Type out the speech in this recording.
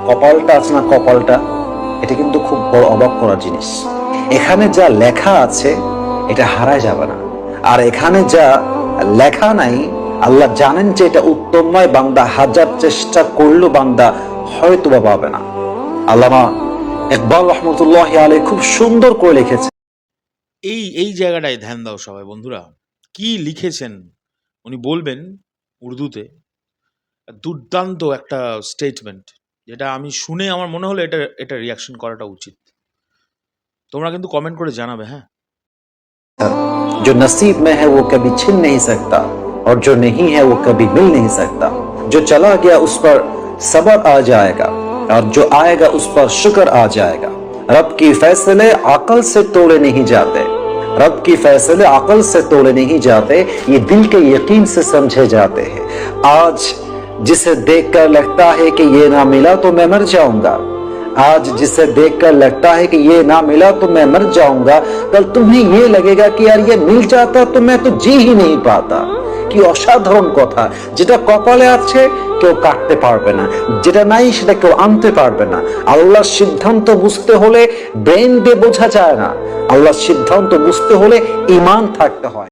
কপালটা আছে না, কপালটা, এটা কিন্তু খুব বড় অবাক করার জিনিস। এখানে যা লেখা আছে এটা হারায় যাবে না, আর এখানে যা লেখা নাই আল্লাহ জানেন যে এটা উত্তম নয়, বান্দা হাজার চেষ্টা করলেও বান্দা হয়তো বা পাবে না। আল্লামা ইকবাল রহমতুল্লাহি আলাইহি খুব সুন্দর করে লিখেছে। এই জায়গাটায় ধ্যান দাও সবাই বন্ধুরা, কি লিখেছেন উনি বলবেন উর্দুতে। দুর্দান্ত একটা স্টেটমেন্ট, যেটা আমি শুনে আমার মনে হলো এটা রিয়াকশন করাটা উচিত। তোমরা কিন্তু কমেন্ট করে জানাবে। হ্যাঁ, जो नसीब में है वो कभी छिन नहीं सकता और जो नहीं है वो कभी मिल नहीं सकता। जो चला गया उस पर सब्र आ जाएगा और जो आएगा उस पर शुक्र आ जाएगा। रब की फैसले अकल से तोड़े नहीं जाते, रब की फैसले अकल से तोड़े नहीं जाते, ये दिल के यकीन से समझे जाते हैं। आज जिसे देखकर लगता है कि ये ना मिला तो मैं मर जाऊंगा, आज जिसे देखकर लगता है कि ये ना मिला तो मैं मर जाऊंगा, कल तुम्हें ये लगेगा कि यार ये मिल जाता तो मैं तो जी ही नहीं पाता। কি অসাধারণ কথা, যেটা কপালে আছে কেউ কাটতে পারবে না, যেটা নাই সেটা কেউ আনতে পারবে না। আল্লাহর সিদ্ধান্ত বুঝতে হলে ব্রেন দিয়ে বোঝা যায় না, আল্লাহর সিদ্ধান্ত বুঝতে হলে ঈমান থাকতে হয়।